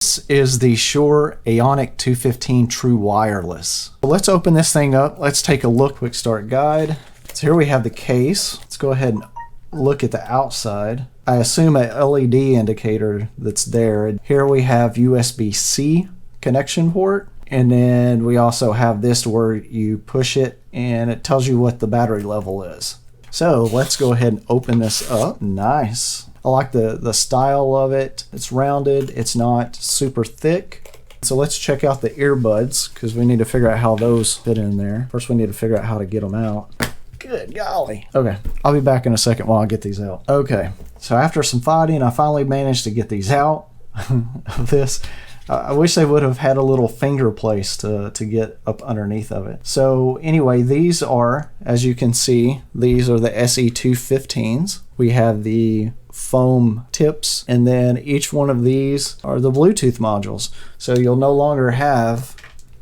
This is the Shure AONIC 215 True Wireless. So let's open this thing up. Let's take a look. Quick start guide. So here we have the case. Let's go ahead and look at the outside. I assume a LED indicator that's there. Here we have USB-C connection port. And then we also have this where you push it and it tells you what the battery level is. So let's go ahead and open this up. Nice. I like the style of it. It's rounded. It's not super thick. So let's check out the earbuds because we need to figure out how those fit in there. First we need to figure out how to get them out. Good golly. Okay, I'll be back in a second while I get these out. Okay, so after some fighting, I finally managed to get these out of this. I wish they would have had a little finger place to get up underneath of it. So anyway, these are, as you can see, these are the SE215s. We have the foam tips, and then each one of these are the Bluetooth modules. So you'll no longer have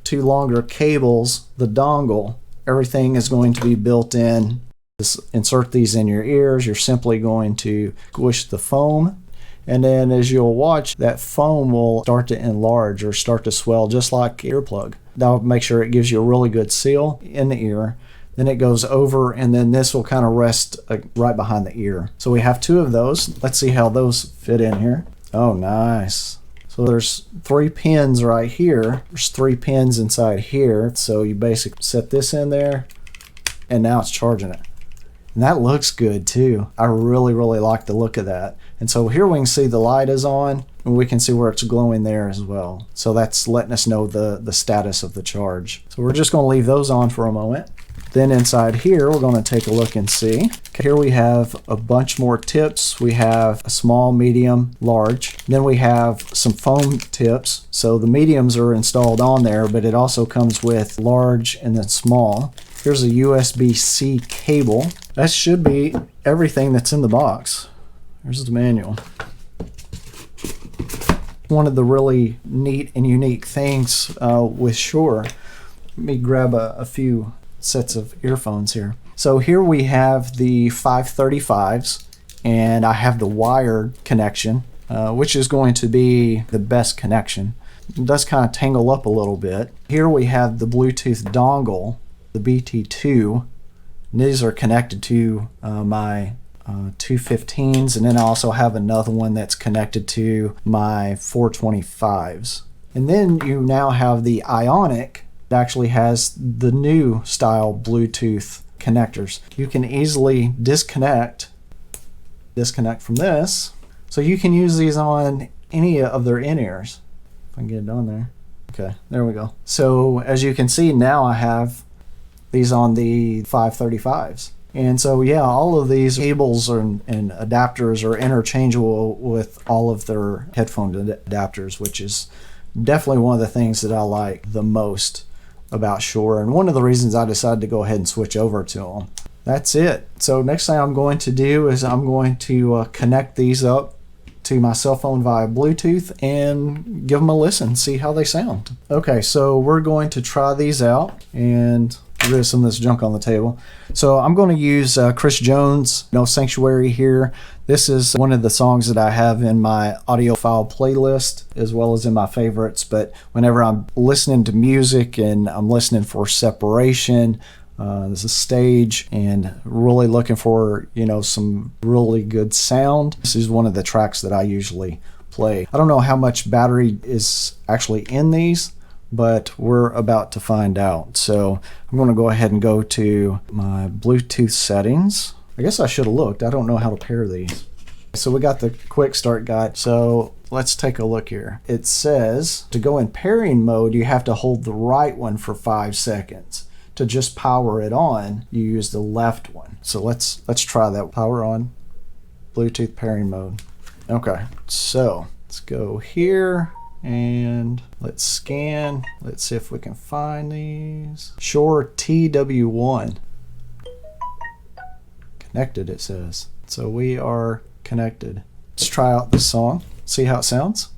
two longer cables, the dongle. Everything is going to be built in. Just insert these in your ears. You're simply going to squish the foam. And then as you'll watch, that foam will start to enlarge or start to swell just like earplug. That'll make sure it gives you a really good seal in the ear. Then it goes over and then this will kind of rest right behind the ear. So we have two of those. Let's see how those fit in here. Oh, nice. So there's 3 pins right here. There's 3 pins inside here. So you basically set this in there and now it's charging it. And that looks good too. I really like the look of that. And so here we can see the light is on and we can see where it's glowing there as well. So that's letting us know the status of the charge. So we're just going to leave those on for a moment. Then inside here, we're going to take a look and see. Okay, here we have a bunch more tips. We have a small, medium, large. Then we have some foam tips. So the mediums are installed on there, but it also comes with large and then small. Here's a USB-C cable. That should be everything that's in the box. Here's the manual. One of the really neat and unique things with Shure, let me grab a few sets of earphones here. So here we have the 535s and I have the wired connection, which is going to be the best connection. It does kind of tangle up a little bit. Here we have the Bluetooth dongle, the BT2. And these are connected to my 215s, and then I also have another one that's connected to my 425s. And then you now have the Ionic. It actually has the new style Bluetooth connectors. You can easily disconnect from this. So you can use these on any of their in-ears. If I can get it on there. Okay, there we go. So as you can see now I have these on the 535s. And so yeah, all of these cables and adapters are interchangeable with all of their headphone adapters, which is definitely one of the things that I like the most about Shure, and one of the reasons I decided to go ahead and switch over to them. That's it. So next thing I'm going to do is I'm going to connect these up to my cell phone via Bluetooth and give them a listen, see how they sound. Okay, so we're going to try these out and get rid of some of this junk on the table. So I'm going to use Chris Jones' No Sanctuary here. This is one of the songs that I have in my audiophile playlist as well as in my favorites, but whenever I'm listening to music and I'm listening for separation, there's a stage and really looking for, some really good sound, this is one of the tracks that I usually play. I don't know how much battery is actually in these, but we're about to find out. So I'm going to go ahead and go to my Bluetooth settings. I guess I should have looked. I don't know how to pair these. So we got the quick start guide. So let's take a look here. It says to go in pairing mode, you have to hold the right one for 5 seconds. To just power it on, you use the left one. So let's try that. Power on, Bluetooth pairing mode. Okay, so let's go here and let's scan. Let's see if we can find these. Shure TW1. Connected, it says. So we are connected. Let's try out this song, see how it sounds.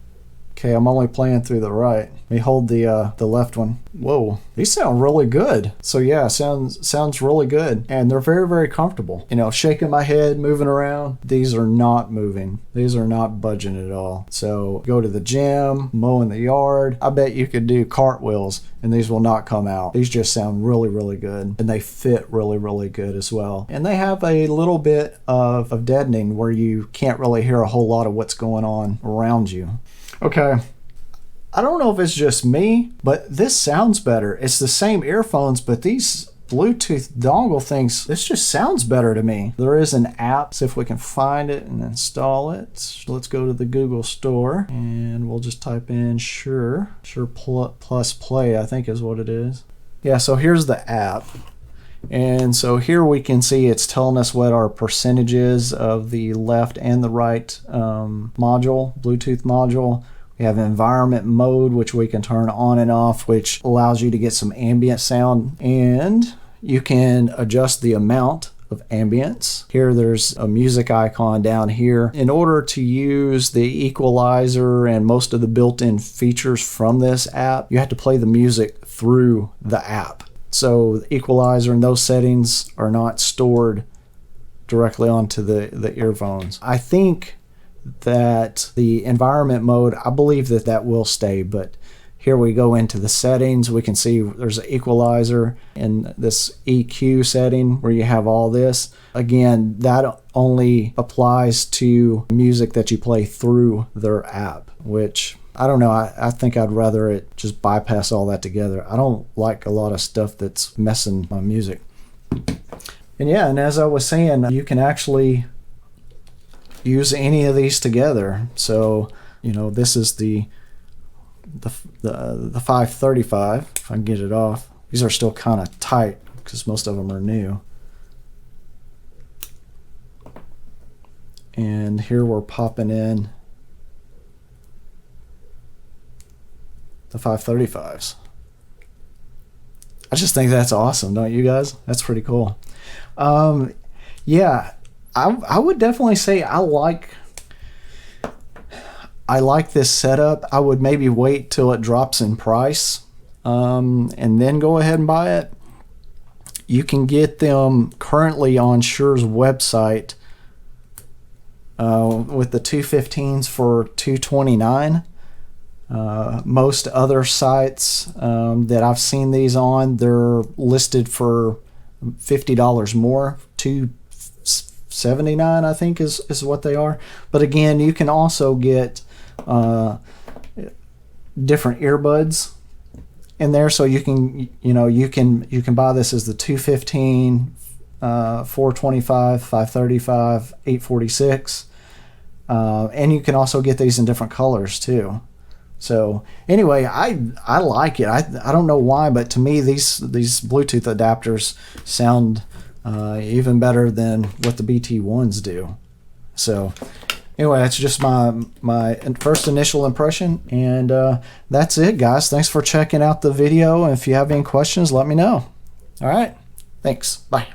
Okay, I'm only playing through the right. Let me hold the left one. Whoa, these sound really good. So yeah, sounds really good, and they're very, very comfortable. You know, shaking my head, moving around. These are not moving. These are not budging at all. So go to the gym, mowing the yard. I bet you could do cartwheels, and these will not come out. These just sound really, really good, and they fit really, really good as well. And they have a little bit of deadening where you can't really hear a whole lot of what's going on around you. Okay, I don't know if it's just me, but this sounds better. It's the same earphones, but these Bluetooth dongle things, this just sounds better to me. There is an app. See if we can find it and install it. So let's go to the Google store and we'll just type in Shure plus Play, I think is what it is. Yeah, so here's the app. And so here we can see it's telling us what our percentage is of the left and the right module, Bluetooth module. We have environment mode, which we can turn on and off, which allows you to get some ambient sound, and you can adjust the amount of ambience. Here there's a music icon down here. In order to use the equalizer and most of the built-in features from this app, you have to play the music through the app. So the equalizer and those settings are not stored directly onto the earphones. I think that the environment mode, I believe that will stay, but here we go into the settings. We can see there's an equalizer and this EQ setting where you have all this. Again, that only applies to music that you play through their app, which I don't know. I think I'd rather it just bypass all that together. I don't like a lot of stuff that's messing my music. And yeah, and as I was saying, you can actually use any of these together. So, you know, this is the 535. If I can get it off. These are still kind of tight because most of them are new. And here we're popping in the 535s. I just think that's awesome, don't you guys? That's pretty cool. Yeah, I would definitely say I like this setup. I would maybe wait till it drops in price and then go ahead and buy it. You can get them currently on Shure's website with the 215s for $229. Most other sites that I've seen these on, they're listed for $50 more. $279 I think is what they are. But again, you can also get different earbuds in there, so you can buy this as the 215, 425, 535, 846, and you can also get these in different colors too. So anyway, I like it. I don't know why, but to me these Bluetooth adapters sound even better than what the BT1s do. So anyway, that's just my first initial impression, and that's it, guys. Thanks for checking out the video. If you have any questions, let me know. All right, thanks. Bye.